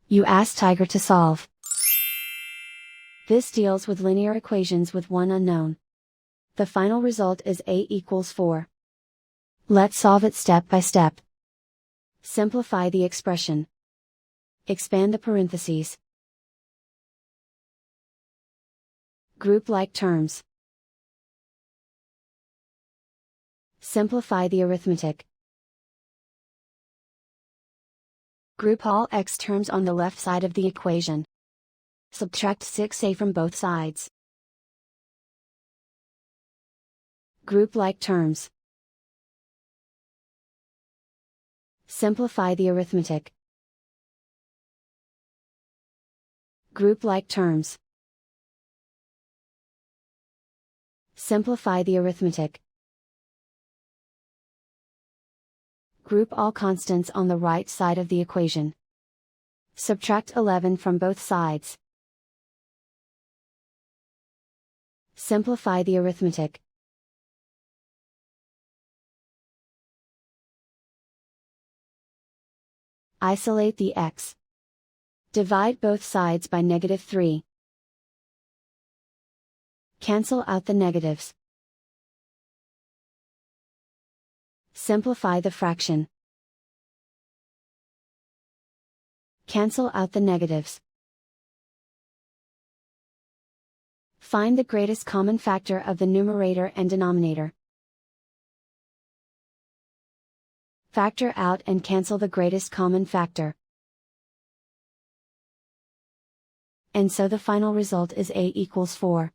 You ask Tiger to solve. This deals with linear equations with one unknown. The final result is a equals 4. Let's solve it step by step. Simplify the expression. Expand the parentheses. Group like terms. Simplify the arithmetic. Group all x terms on the left side of the equation. Subtract 6a from both sides. Group like terms. Simplify the arithmetic. Group like terms. Simplify the arithmetic. Group all constants on the right side of the equation. Subtract 11 from both sides. Simplify the arithmetic. Isolate the x. Divide both sides by -3. Cancel out the negatives. Simplify the fraction. Cancel out the negatives. Find the greatest common factor of the numerator and denominator. Factor out and cancel the greatest common factor. And so the final result is a equals 4.